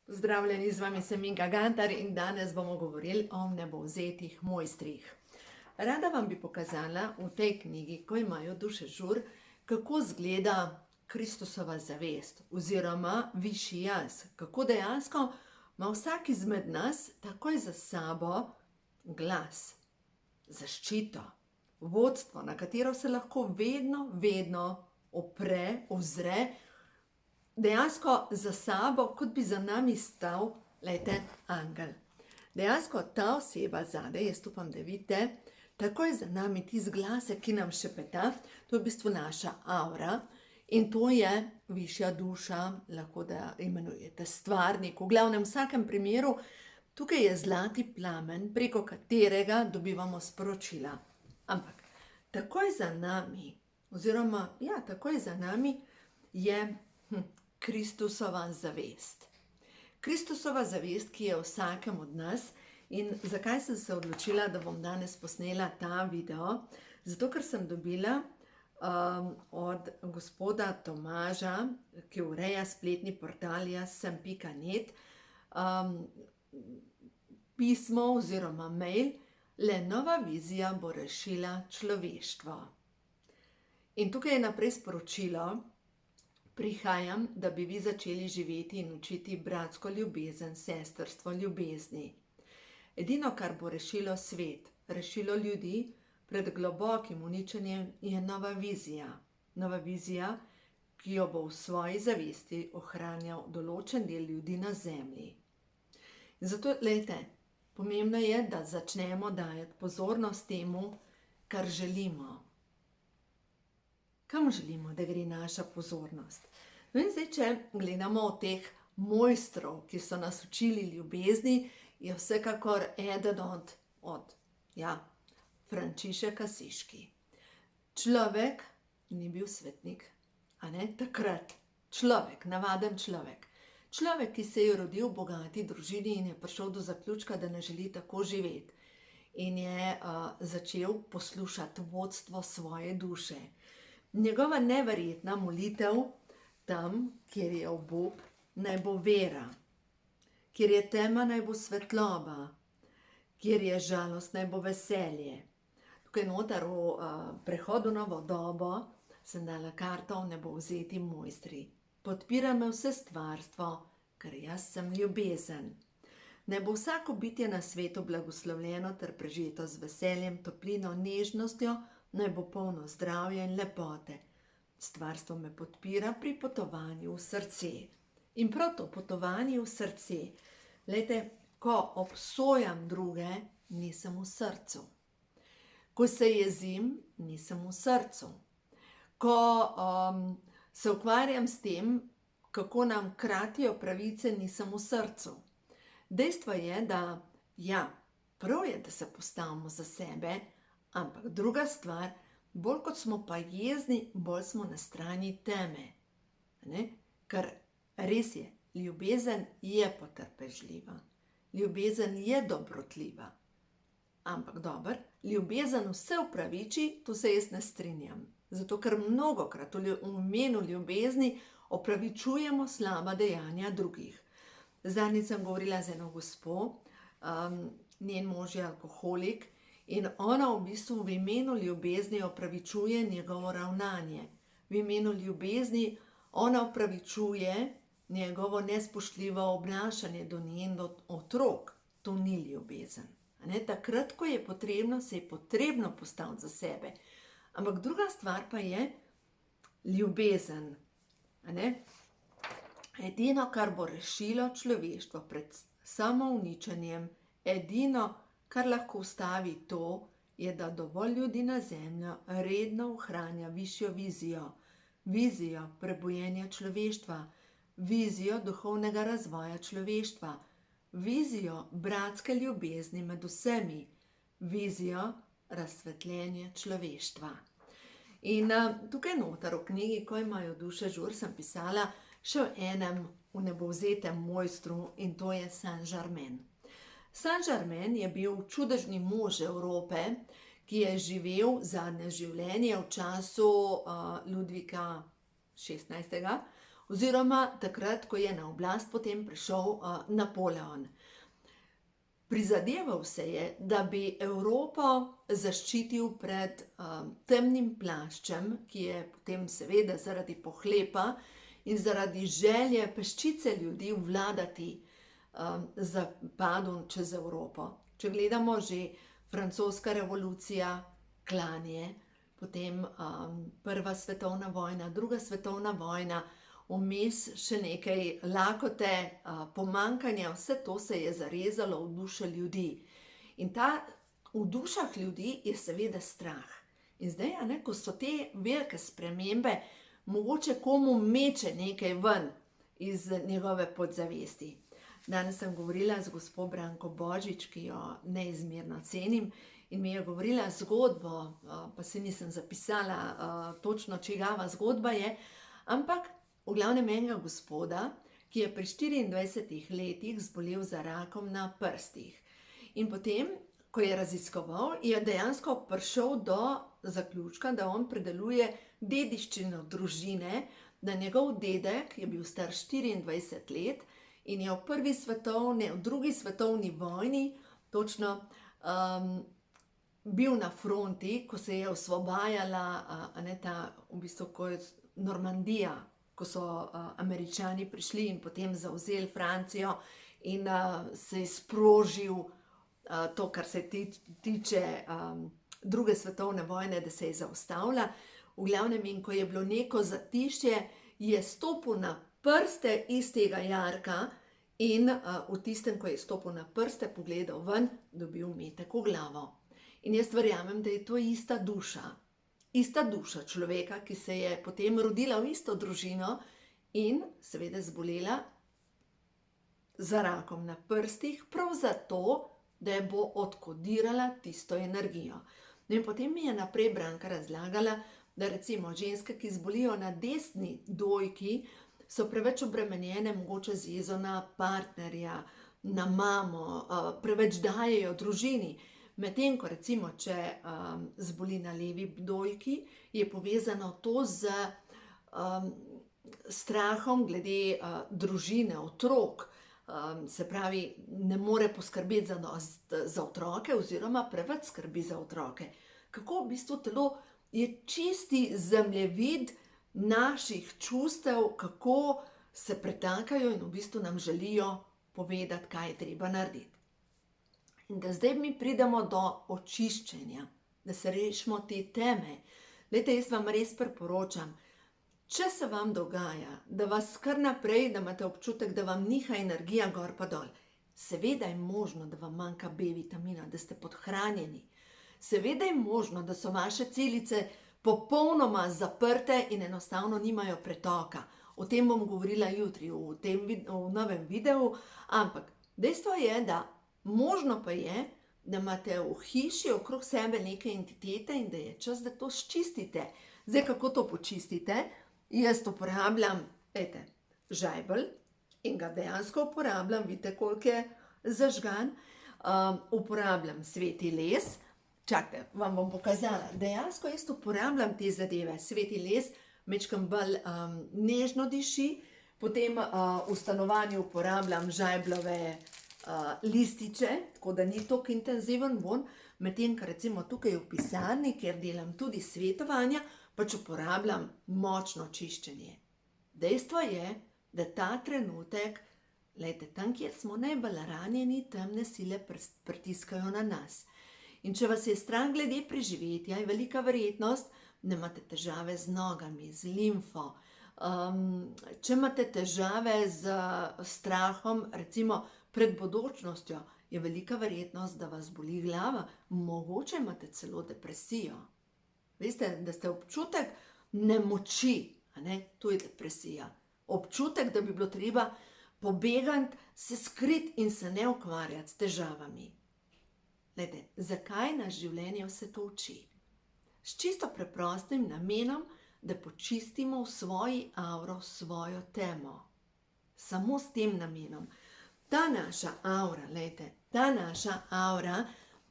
Pozdravljeni, z vami sem Inga Gantar in danes bomo govorili o nebovzetih mojstrih. Rada vam bi pokazala v tej knjigi, Ko imajo duše žur, kako izgleda Kristusova zavest oziroma višji jaz. Kako dejansko ima vsak izmed nas takoj za sabo glas, zaščito, vodstvo, na katero se lahko vedno opre, ozre, dejansko za sabo, kot bi za nami stal, lejte, angel. Dejansko ta oseba zadaj, jaz upam, da vidite, takoj za nami tisti glasek, ki nam šepeta, to je v bistvu naša aura in to je višja duša, lahko da imenujete stvarnik. V glavnem, v vsakem primeru, tukaj je zlati plamen, preko katerega dobivamo sporočila. Ampak takoj za nami, oziroma ja, takoj za nami je Kristusova zavest. Kristusova zavest, ki je v vsakem od nas. In zakaj sem se odločila, da bom danes posnela ta video? Zato, ker sem dobila od gospoda Tomaža, ki ureja spletni portal jassem.net, pismo oziroma mail: le nova vizija bo rešila človeštvo. In tukaj je naprej sporočilo: prihajam, da bi vi začeli živeti in učiti bratsko ljubezen, sestrstvo ljubezni. Edino, kar bo rešilo svet, rešilo ljudi pred globokim uničenjem, je nova vizija. Nova vizija, ki jo bo v svoji zavesti ohranjal določen del ljudi na zemlji. In zato, glejte, pomembno je, da začnemo dajati pozornost temu, kar želimo. Kam želimo, da gre naša pozornost? No in zdaj, če gledamo od teh mojstrov, ki so nas učili ljubezni, je vsekakor eden od Frančišek Asiški. Človek ni bil svetnik, a ne, takrat. Človek, navaden človek. Človek, ki se je rodil v bogati družini in je prišel do zaključka, da ne želi tako živeti. In je začel poslušati vodstvo svoje duše. Njegova neverjetna molitev: tam, kjer je obup, naj bo vera, kjer je tema, naj bo svetloba, kjer je žalost, naj bo veselje. Tukaj noter v prehodu na novo dobo sem dala karto Nebovzeti mojstri. Podpira me vse stvarstvo, ker jaz sem ljubezen. Naj bo vsako bitje na svetu blagoslovljeno ter prežeto z veseljem, toplino, nežnostjo, naj bo polno zdravja in lepote. Stvarstvo me podpira pri potovanju v srce. In prav to potovanje v srce, glejte, ko obsojam druge, nisem v srcu. Ko se jezim, nisem v srcu. Ko se ukvarjam s tem, kako nam kratijo pravice, nisem v srcu. Dejstvo je, da ja, prav je, da se postavimo za sebe, ampak druga stvar, bolj kot smo pa jezni, bolj smo na strani teme. Ne? Ker res je, ljubezen je potrpežljiva, ljubezen je dobrotljiva. Ampak dobro, ljubezen vse upraviči, to se jaz ne strinjam. Zato, ker mnogokrat v imenu ljubezni opravičujemo slaba dejanja drugih. Zadnjič sem govorila z eno gospo, njen mož je alkoholik, in ona v bistvu v imenu ljubezni opravičuje njegovo ravnanje. V imenu ljubezni ona opravičuje njegovo nespoštljivo obnašanje do njen otrok. To ni ljubezen. Takrat, ko je potrebno, se je potrebno postaviti za sebe. Ampak druga stvar pa je ljubezen. Edino, kar bo rešilo človeštvo pred samouničenjem, edino, kar lahko ustavi to, je, da dovolj ljudi na zemljo redno ohranja višjo vizijo. Vizijo prebujenja človeštva, vizijo duhovnega razvoja človeštva, vizijo bratske ljubezni med vsemi, vizijo razsvetljenja človeštva. In tukaj noter v knjigi Ko imajo duše žur sem pisala še o enem nebovzetem mojstru, in to je Saint-Germain. Saint-Germain je bil čudežni mož Evrope, ki je živel zadnje življenje v času Ludvika XVI. oziroma takrat, ko je na oblast potem prišel Napoleon. Prizadeval se je, da bi Evropo zaščitil pred temnim plaščem, ki je potem seveda zaradi pohlepa in zaradi želje peščice ljudi vladati zapadel čez Evropo. Če gledamo že francoska revolucija, klanje, potem prva svetovna vojna, druga svetovna vojna, vmes še nekaj lakote, pomanjkanja, vse to se je zarezalo v duše ljudi. In v dušah ljudi je seveda strah. In zdaj, ko so te velike spremembe, mogoče komu meče nekaj ven iz njegove podzavesti. Danes sem govorila z gospo Branko Božič, ki jo neizmerno cenim, in mi je govorila zgodbo, pa se nisem zapisala točno, čigava zgodba je, ampak v glavnem enega gospoda, ki je pri 24 letih zbolel za rakom na prstih. In potem, ko je raziskoval, je dejansko prišel do zaključka, da on predeluje dediščino družine, da njegov dedek je bil star 24 let in je v drugi svetovni vojni točno bil na fronti, ko se je osvobajala v bistvu ko je Normandija, ko so Američani prišli in potem zavzeli Francijo in se je sprožil to, kar se tiče druge svetovne vojne, da se je zaustavila. V glavnem, in ko je bilo neko zatišje, je stopil na prste iz tega jarka in v tistem, ko je stopil na prste, pogledal ven, dobil metek v glavo. In jaz verjamem, da je to ista duša človeka, ki se je potem rodila v isto družino in seveda zbolela za rakom na prstih, prav zato, da je bo odkodirala tisto energijo. No in potem mi je naprej Branka razlagala, da recimo ženske, ki zbolijo na desni dojki, so preveč obremenjene mogoče z jezo na partnerja, na mamo, preveč dajejo družini. Medtem ko recimo, če zboli na levi dojki, je povezano to z strahom glede družine, otrok, se pravi, ne more poskrbeti za otroke oziroma preveč skrbi za otroke. Kako v bistvu telo je čisti zemljevid naših čustev, kako se pretakajo in v bistvu nam želijo povedati, kaj je treba narediti. In da zdaj mi pridemo do očiščenja, da se rešimo te teme. Glejte, jaz vam res priporočam, če se vam dogaja, da vas kar naprej, da imate občutek, da vam niha energija gor pa dol, seveda je možno, da vam manjka B vitamina, da ste podhranjeni. Seveda je možno, da so vaše celice popolnoma zaprte in enostavno nimajo pretoka. O tem bom govorila jutri v novem videu, ampak dejstvo je, da možno pa je, da imate v hiši okrog sebe neke entitete in da je čas, da to sčistite. Zdaj, kako to počistite? Jaz uporabljam, žajbelj in ga dejansko uporabljam, vidite, koliko je zažgan. Uporabljam sveti les. Čakajte, vam bom pokazala. Dejansko jaz uporabljam te zadeve. Sveti les majčkeno bolj nežno diši, potem v stanovanju uporabljam žajbljove lističe, tako da ni toliko intenziven vonj, medtem ko recimo tukaj v pisarni, kjer delam tudi svetovanja, pač uporabljam močno čiščenje. Dejstvo je, da ta trenutek, glejte, tam, kjer smo najbolj ranjeni, temne sile pritiskajo na nas. In če vas je strah glede preživetja, je velika verjetnost, da imate težave z nogami, z limfo. Če imate težave z strahom, recimo pred bodočnostjo, je velika verjetnost, da vas boli glava. Mogoče imate celo depresijo. Veste, da ste občutek nemoči, to je depresija. Občutek, da bi bilo treba pobegati, se skriti in se ne ukvarjati s težavami. Glejte, zakaj nas življenje vse to uči? S čisto preprostim namenom, da počistimo v svoji avro svojo temo. Samo s tem namenom. Ta naša avra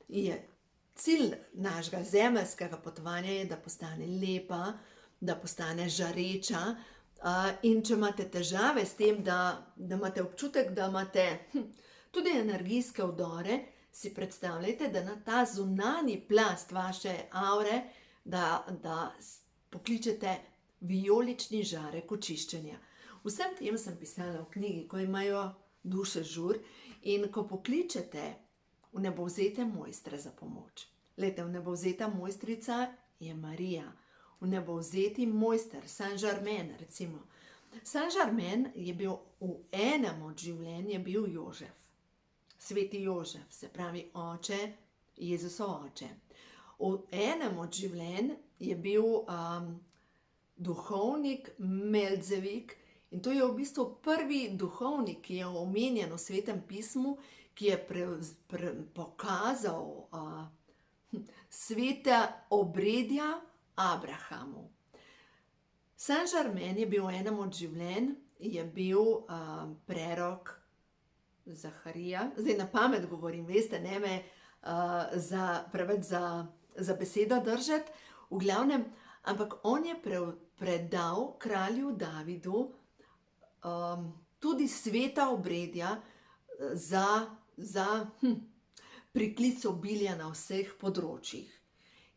je cilj našega zemeljskega potovanja, je, da postane lepa, da postane žareča, In če imate težave s tem, da imate občutek, da imate tudi energijske vdore, si predstavljajte, da na ta zunanji plast vaše avre, da pokličete vijolični žarek očiščenja. Vsem tem sem pisala v knjigi, ko imajo duše žur, in ko pokličete vnebovzete mojstre za pomoč. Glejte, vnebovzeta mojstrica je Marija. Vnebovzeti mojster, Saint Germain recimo. Saint Germain je bil v enem od življenj, je bil Jožef. Sveti Jožef, se pravi oče, Jezusov oče. V enem od življenj je bil duhovnik Melzevik, in to je v bistvu prvi duhovnik, ki je omenjen v Svetem pismu, ki je pokazal sveta obredja Abrahamu. Saint Germain je bil v enem od življenj, je bil prerok Zaharija. Zdaj na pamet govorim, veste, ne me preveč za besedo držati. V glavnem, ampak on je predal kralju Davidu tudi sveta obredja za priklic obilja na vseh področjih.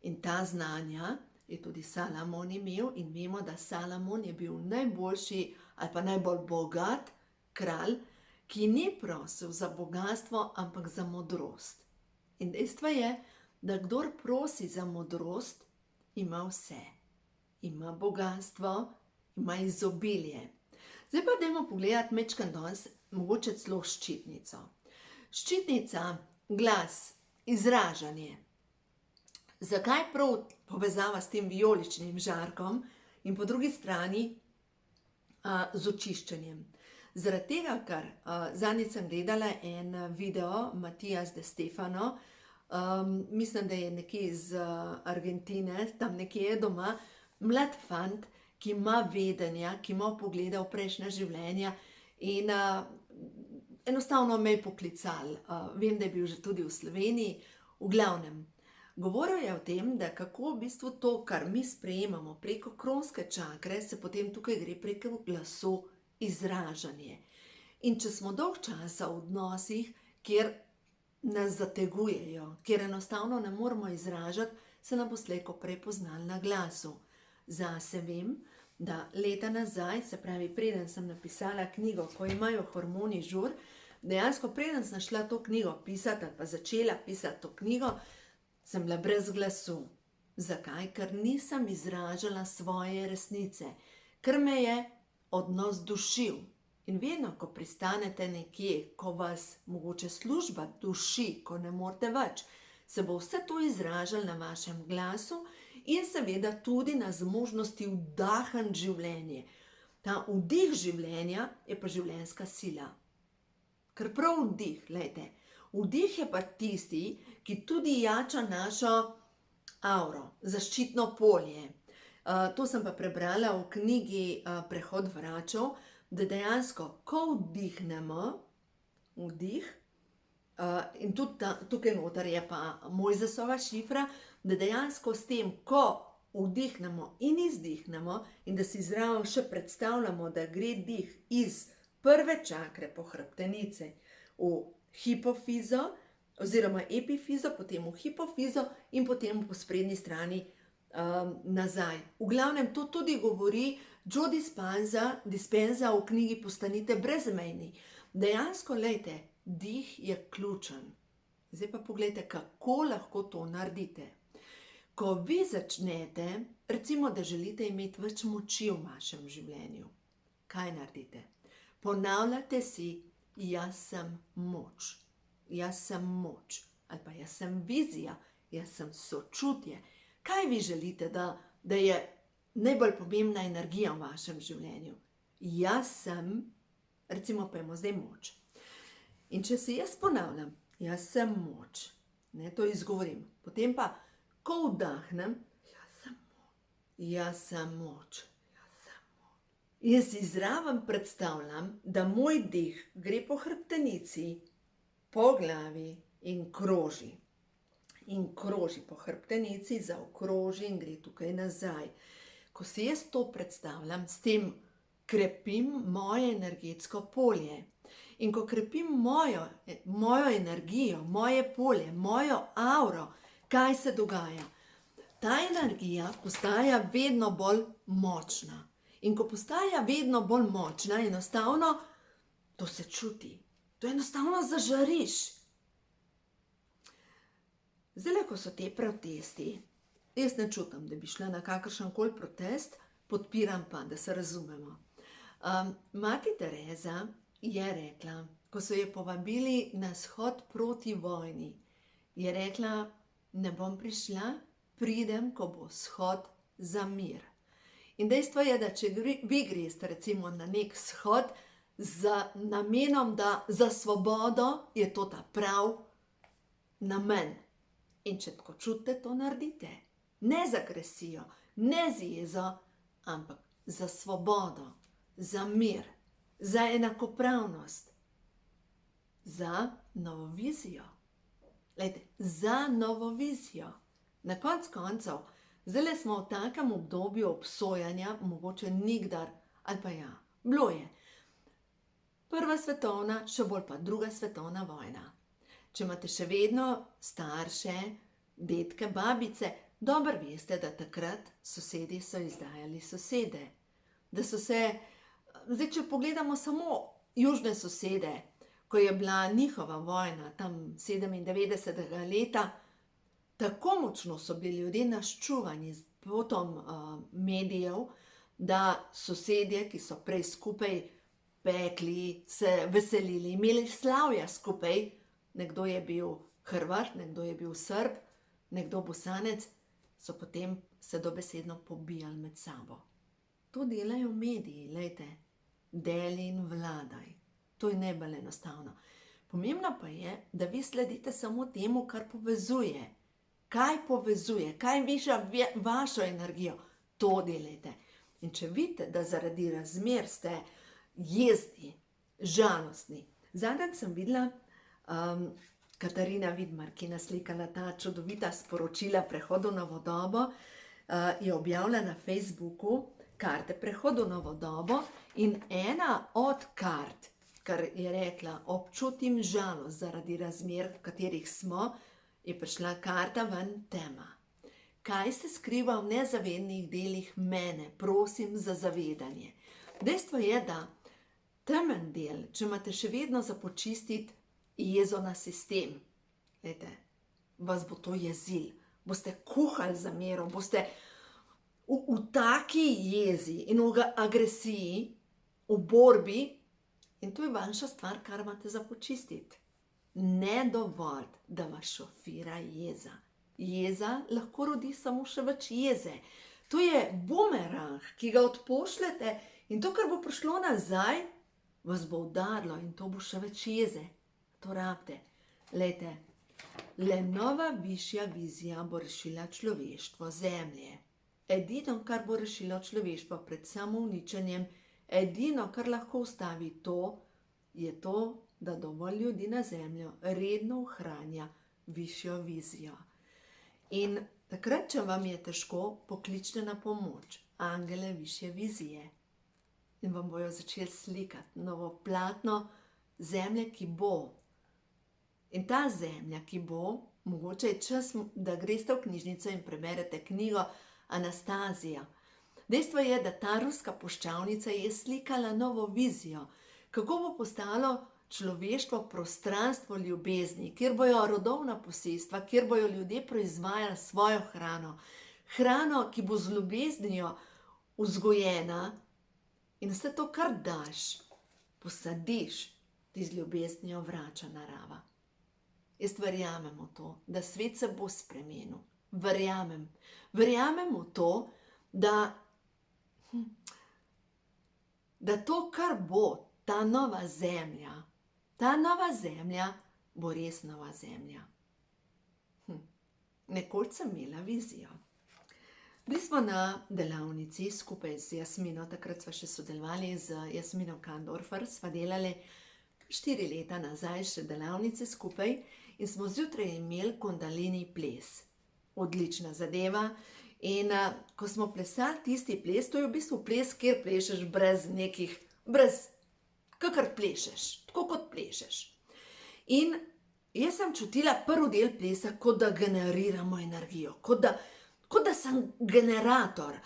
In ta znanja je tudi Salamon imel, in vemo, da Salamon je bil najboljši ali pa najbolj bogat kralj, ki ni prosil za bogastvo, ampak za modrost. In dejstvo je, da kdor prosi za modrost, ima vse. Ima bogastvo, ima izobilje. Zdaj pa dajmo pogledati majčkeno danes, mogoče celo ščitnico. Ščitnica, glas, izražanje. Zakaj prav povezava s tem vijoličnim žarkom in po drugi strani z očiščenjem? Zaradi tega, ker zadnjič sem gledala en video Mattias De Stefano, mislim, da je nekje iz Argentine, tam nekje je doma, mlad fant, ki ima vedenja, ki ima poglede v prejšnja življenja, in enostavno me je poklical. Vem, da je bil že tudi v Sloveniji. V glavnem, govoril je o tem, da kako v bistvu to, kar mi sprejemamo preko kronske čakre, se potem tukaj gre preko glasu izražanje. In če smo dolg časa v odnosih, kjer nas zategujejo, kjer enostavno ne moremo izražati, se nam bo slej ko prej poznali na glasu. Zase vem, da leta nazaj, se pravi, preden sem napisala knjigo, Ko imajo hormoni žur, dejansko preden sem šla to knjigo pisati ali pa začela pisati to knjigo, sem bila brez glasu. Zakaj? Ker nisem izražala svoje resnice, ker me je odnos dušil. In vedno, ko pristanete nekje, ko vas mogoče služba duši, ko ne morete več, se bo vse to izražalo na vašem glasu in seveda tudi na zmožnosti vdahniti življenje. Ta vdih življenja je pa življenjska sila. Ker prav vdih, glejte, vdih je pa tisti, ki tudi jača našo avro, zaščitno polje. To sem pa prebrala v knjigi Prehod vračev, da dejansko, ko vdihnemo, vdih, in tudi tukaj noter je pa Mojzesova šifra, da dejansko s tem, ko vdihnemo in izdihnemo, in da si zraven še predstavljamo, da gre dih iz prve čakre po hrbtenici v hipofizo oziroma epifizo, potem v hipofizo in potem po sprednji strani nazaj. V glavnem to tudi govori Joe Dispenza v knjigi Postanite brezmejni. Dejansko, glejte, dih je ključen. Zdaj pa poglejte, kako lahko to naredite. Ko vi začnete, recimo, da želite imeti več moči v vašem življenju, kaj naredite? Ponavljate si, jaz sem moč, jaz sem moč, ali pa jaz sem vizija, jaz sem sočutje. Kaj vi želite, da je najbolj pomembna energija v vašem življenju? Jaz sem, recimo, pojmo zdaj moč. In če si jaz ponavljam, jaz sem moč, ne, to izgovorim, potem pa, ko vdahnem, jaz sem moč. In si zraven predstavljam, da moj dih gre po hrbtenici, po glavi in kroži. In kroži po hrbtenici, zaokroži in gre tukaj nazaj. Ko si jaz to predstavljam s tem krepim moje energetsko polje. In ko krepim mojo energijo, moje polje, mojo auro, kaj se dogaja? Ta energija postaja vedno bolj močna. In ko postaja vedno bolj močna, enostavno to se čuti. To enostavno zažariš. Zdaj, ko so te protesti, jaz ne čutim, da bi šla na kakršenkoli protest, podpiram pa, da se razumemo. Mati Tereza je rekla, ko so jo povabili na shod proti vojni, je rekla, ne bom prišla, pridem, ko bo shod za mir. In dejstvo je, da če vi greste recimo na nek shod z namenom, da za svobodo, je to ta prav namen. In če tako čutite, to naredite. Ne z agresijo, ne z jezo, ampak za svobodo, za mir, za enakopravnost, za novo vizijo. Glejte, za novo vizijo. Na koncu koncev, zdaj smo v takem obdobju obsojanja, mogoče nikdar, ali pa ja, bilo je. Prva svetovna, še bolj pa druga svetovna vojna. Če imate še vedno starše, dedke, babice, dobro veste, da takrat sosedi so izdajali sosede. Da so se, zdaj če pogledamo samo južne sosede, ko je bila njihova vojna, tam 97. leta, tako močno so bili ljudje naščuvani potom medijev, da sosedje, ki so prej skupaj pekli, se veselili, imeli slavja skupaj, nekdo je bil Hrvat, nekdo je bil Srb, nekdo Bosanec, so potem se dobesedno pobijali med sabo. To delajo mediji, lejte, deli in vladaj. To je najbolj enostavno. Pomembno pa je, da vi sledite samo temu, kar povezuje. Kaj povezuje, kaj viša vašo energijo, to delajte. In če vidite, da zaradi razmer ste jezni, žalostni. Zadnjič sem videla Katarina Vidmar, ki je naslikala ta čudovita sporočila prehodu na novo dobo, je objavila na Facebooku karte prehodu na novo dobo in ena od kart, kar je rekla, občutim žalost zaradi razmer, v katerih smo, je prišla karta ven tema. Kaj se skriva v nezavednih delih mene, prosim za zavedanje. Dejstvo je, da temen del, če imate še vedno za počistiti jezo na sistem, glejte, vas bo to jezil, boste kuhali zamero, boste v taki jezi in v agresiji, v borbi, in to je vaša stvar, kar imate za počistiti. Ne dovolj, da vas šofira jeza. Jeza lahko rodi samo še več jeze. To je bumerang, ki ga odpošljete in to, kar bo prišlo nazaj, vas bo udarilo in to bo še več jeze. To rabite. Lejte, le nova višja vizija bo rešila človeštvo zemlje. Edino, kar bo rešilo človeštvo pred samouničenjem, edino, kar lahko ustavi to, je to, da dovolj ljudi na zemljo redno ohranja višjo vizijo. In takrat, če vam je težko, pokličite na pomoč angele višje vizije in vam bojo začeli slikati novo platno zemlje, ki bo. In ta zemlja, ki bo, mogoče je čas, da greste v knjižnico in preberete knjigo Anastazija. Dejstvo je, da ta ruska puščavnica je slikala novo vizijo, kako bo postalo človeštvo prostranstvo ljubezni, kjer bojo rodovna posestva, kjer bojo ljudje proizvajali svojo hrano. Hrano, ki bo z ljubeznijo vzgojena in vse to, kar daš, posadiš, ti z ljubeznijo vrača narava. Jaz verjamem v to, da svet se bo spremenil. Verjamem v to, da to, kar bo, ta nova zemlja bo res nova zemlja. Nekoč sem imela vizijo. Bili smo na delavnici skupaj z Jasmino, takrat sva še sodelovali z Jasmino Kandorfer, sva delali 4 leta nazaj še delavnice skupaj in smo zjutraj imeli kundalini ples. Odlična zadeva In ko smo plesali tisti ples, to je v bistvu ples, kjer plešeš kakor plešeš, tako kot plešeš. In jaz sem čutila prvi del plesa, kot da generiramo energijo, kot da sem generator.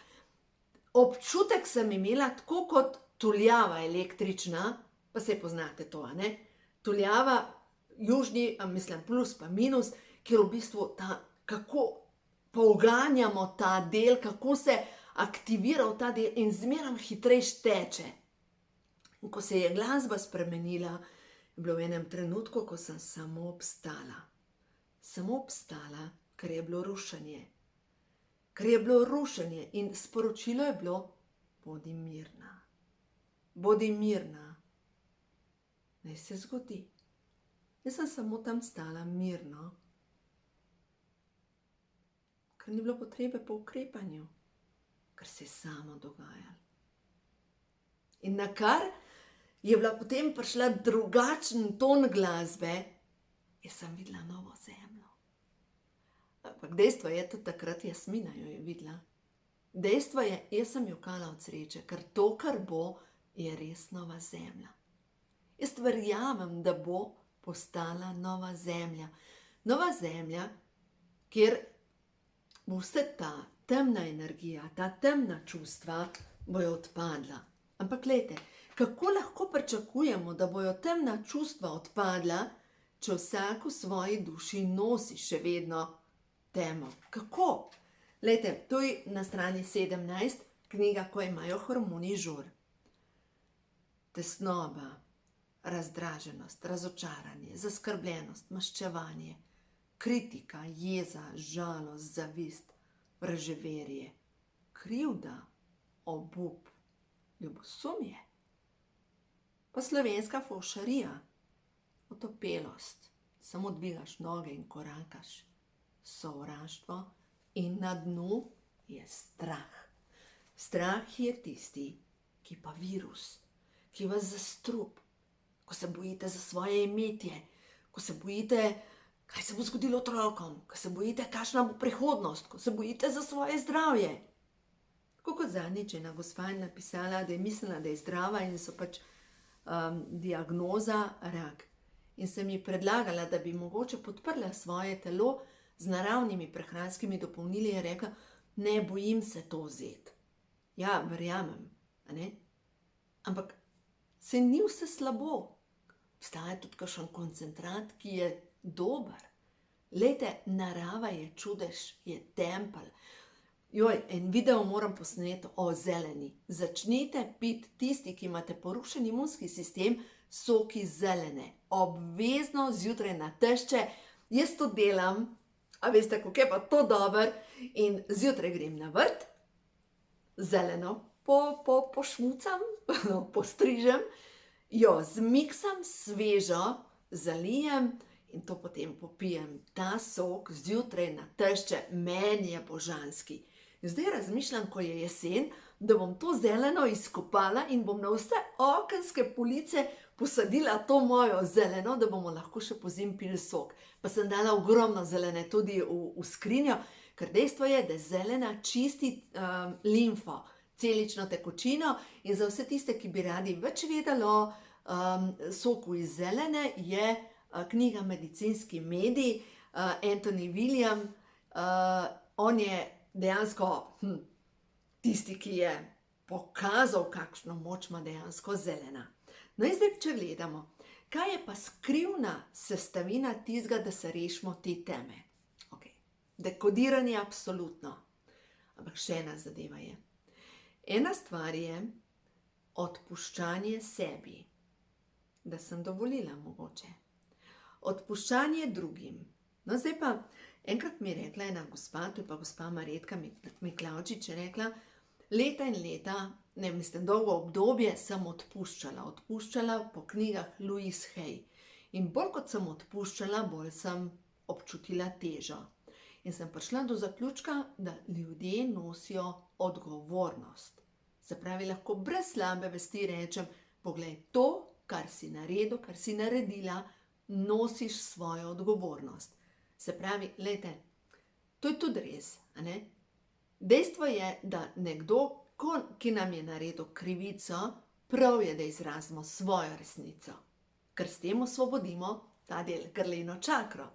Občutek sem imela tako kot tuljava električna, pa se poznate to, a ne? Tuljava, južni, mislim plus pa minus, kjer v bistvu kako pouganjamo ta del, kako se aktivira v ta del in zmerom hitreje teče. In ko se je glasba spremenila, je bilo v enem trenutku, ko sem samo obstala. Samo obstala, ker je bilo rušenje. Ker je bilo rušenje in sporočilo je bilo: bodi mirna. Bodi mirna. Naj se zgodi. Jaz sem samo tam stala mirno, ker ni bilo potrebe po ukrepanju, ker se je samo dogajalo. In nakar je bila potem prišla drugačen ton glasbe, jaz sem videla novo zemljo. Ampak dejstvo je, tudi takrat Jasmina jo je videla. Dejstvo je, jaz sem jokala od sreče, ker to, kar bo, je res nova zemlja. Jaz verjamem, da bo postala nova zemlja. Nova zemlja, kjer bo vse ta temna energija, ta temna čustva bojo odpadla. Ampak glejte, kako lahko pričakujemo, da bojo temna čustva odpadla, če vsak v svoji duši nosi še vedno temo? Kako? Glejte, to je na strani 17, knjiga, ko imajo hormoni žur. Tesnoba, razdraženost, razočaranje, zaskrbljenost, maščevanje, kritika, jeza, žalost, zavist, vraževerje, krivda, obup, ljubosumje, pa slovenska fovšarija, otopelost, samo dvigaš noge in korakaš, sovraštvo in na dnu je strah. Strah je tisti, ki pa virus, ki vas zastrup, ko se bojite za svoje imetje, ko se bojite, kaj se bo zgodilo otrokom, ko se bojite, kakšna bo prihodnost, ko se bojite za svoje zdravje. Tako kot zadnjič ena gospa je napisala, da je mislila, da je zdrava in so pač diagnoza rak. In sem ji predlagala, da bi mogoče podprla svoje telo z naravnimi prehranskimi dopolnili, je rekla: ne, bojim se to vzeti. Ja, verjamem, a ne? Ampak se ni vse slabo. Obstaja tudi kakšen koncentrat, ki je dober. Glejte, narava je čudež, je tempelj. En video moram posneti o zeleni. Začnite piti, tisti, ki imate porušen imunski sistem, soki zelene. Obvezno zjutraj na tešče. Jaz to delam, a veste, kako je pa to dobro. In zjutraj grem na vrt, zeleno pošmucam, postrižem, jo zmiksam, svežo, zalijem in to potem popijem. Ta sok zjutraj na tešče, meni je božanski. Zdaj razmišljam, ko je jesen, da bom to zeleno izkopala in bom na vse okenske police posadila to mojo zeleno, da bomo lahko še pozimi pili sok. Pa sem dala ogromno zelene tudi v skrinjo, ker dejstvo je, da zelena čisti limfo, celično tekočino, in za vse tiste, ki bi radi več vedeli o soku iz zelene, je knjiga Medicinski medij, Anthony William. On je dejansko tisti, ki je pokazal, kakšno moč ima dejansko zelena. No in zdaj, če gledamo, kaj je pa skrivna sestavina tistega, da se rešimo te teme? Okay. Dekodiranje absolutno. Ampak še ena zadeva je. Ena stvar je odpuščanje sebi, da sem dovolila mogoče. Odpuščanje drugim. No zdaj pa, enkrat mi je rekla ena gospa, to je pa gospa Marjetka Miklavčič, je rekla: leta in leta, dolgo obdobje sem odpuščala po knjigah Louise Hay. In bolj kot sem odpuščala, bolj sem občutila težo. In sem prišla do zaključka, da ljudje nosijo odgovornost. Se pravi, lahko brez slabe vesti rečem: poglej, to, kar si naredil, kar si naredila, nosiš svojo odgovornost. Se pravi, glejte, to je tudi res, a ne? Dejstvo je, da nekdo, ki nam je naredil krivico, prav je, da izrazimo svojo resnico, ker s tem osvobodimo ta del grleno čakro.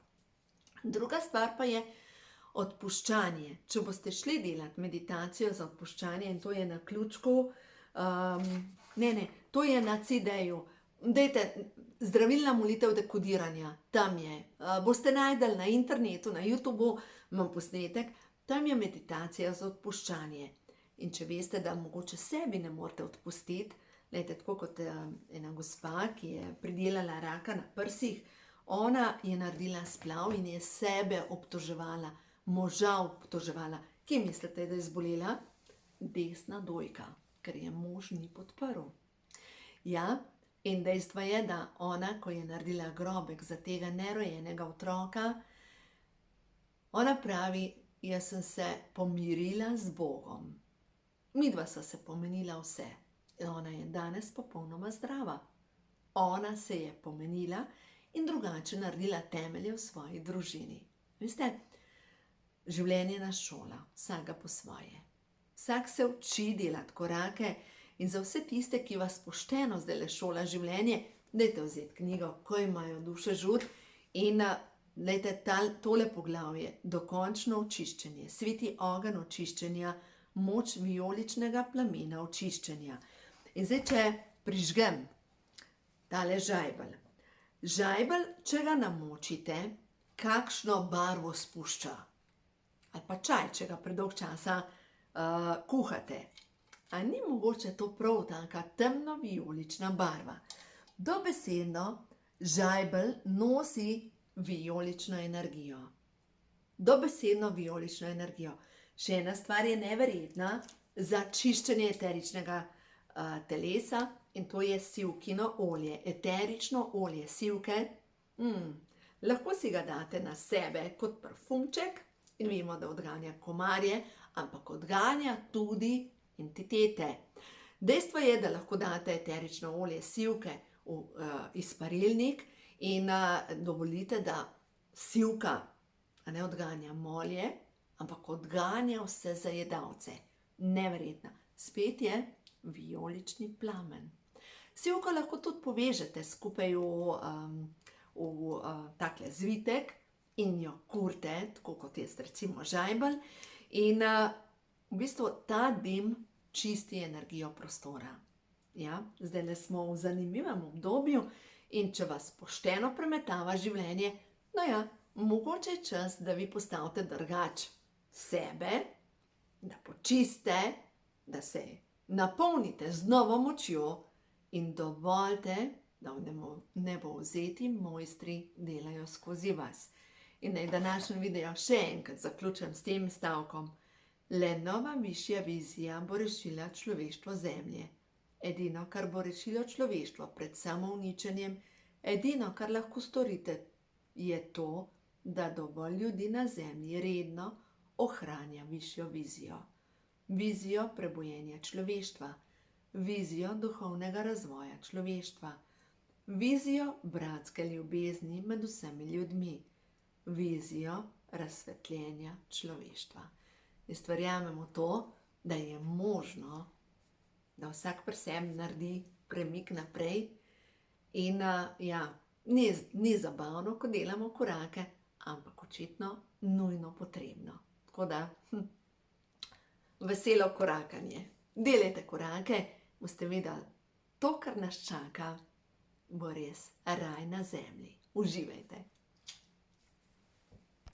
Druga stvar pa je odpuščanje. Če boste šli delati meditacijo za odpuščanje, in to je na ključku, to je na CD-ju, dajte zdravilna molitev dekodiranja, tam je. Boste najdeli na internetu, na YouTubeu, imam posnetek, tam je meditacija za odpuščanje. In če veste, da mogoče sebi ne morete odpustiti, glejte, tako kot ena gospa, ki je pridelala raka na prsih, ona je naredila splav in je sebe obtoževala, moža obtoževala. Kje mislite, da je zbolela? Desna dojka, ker je mož ni podprl. Ja, in dejstvo je, da ona, ko je naredila grobek za tega nerojenega otroka, ona pravi, jaz sem se pomirila z Bogom. Midva sva se pomenila vse. Ona je danes popolnoma zdrava. Ona se je pomenila in drugače naredila temelje v svoji družini. Veste, življenje nas šola, vsakega po svoje. Vsak se uči delati korake in za vse tiste, ki vas pošteno zdajle šola življenje, dajte vzeti knjigo, Ko imajo duše žud, in dajte tole poglavje, Dokončno očiščenje, sveti ogenj očiščenja, moč vijoličnega plamena očiščenja. In zdaj, če prižgem tale žajbelj. Žajbelj, če ga namočite, kakšno barvo spušča? Ali pa čaj, če ga predolg časa kuhate. A ni mogoče to prav taka temno vijolična barva? Dobesedno žajbelj nosi vijolično energijo. Dobesedno vijolično energijo. Še ena stvar je neverjetna za čiščenje eteričnega telesa, in to je sivkino olje. Eterično olje sivke, lahko si ga date na sebe kot parfumček in vemo, da odganja komarje, ampak odganja tudi entitete. Dejstvo je, da lahko date eterično olje sivke v izparilnik in dovolite, da sivka ne odganja molje, ampak odganja vse zajedavce. Neverjetna. Spet je vijolični plamen. Sivko lahko tudi povežete skupaj v takle zvitek in jo kurte, tako kot jaz recimo žajbelj. In v bistvu ta dim čisti energijo prostora. Ja, zdajle smo v zanimivem obdobju in če vas pošteno premetava življenje, no ja, mogoče je čas, da vi postavite drugače sebe, da počiste, da se napolnite z novo močjo in dovolite, da v nebovzeti mojstri delajo skozi vas. In naj današnji video še enkrat zaključim s tem stavkom. Le nova višja vizija bo rešila človeštvo zemlje. Edino, kar bo rešilo človeštvo pred samouničenjem, edino, kar lahko storite, je to, da dovolj ljudi na zemlji redno ohranja višjo vizijo. Vizijo prebojenja človeštva, vizijo duhovnega razvoja človeštva, vizijo bratske ljubezni med vsemi ljudmi, vizijo razsvetljenja človeštva. Jaz verjamem v to, da je možno, da vsak pri sebi naredi premik naprej in ni zabavno, ko delamo korake, ampak očitno nujno potrebno. Tako da, veselo korakanje. Delajte korake, boste videli, to, kar nas čaka, bo res raj na zemlji. Uživajte.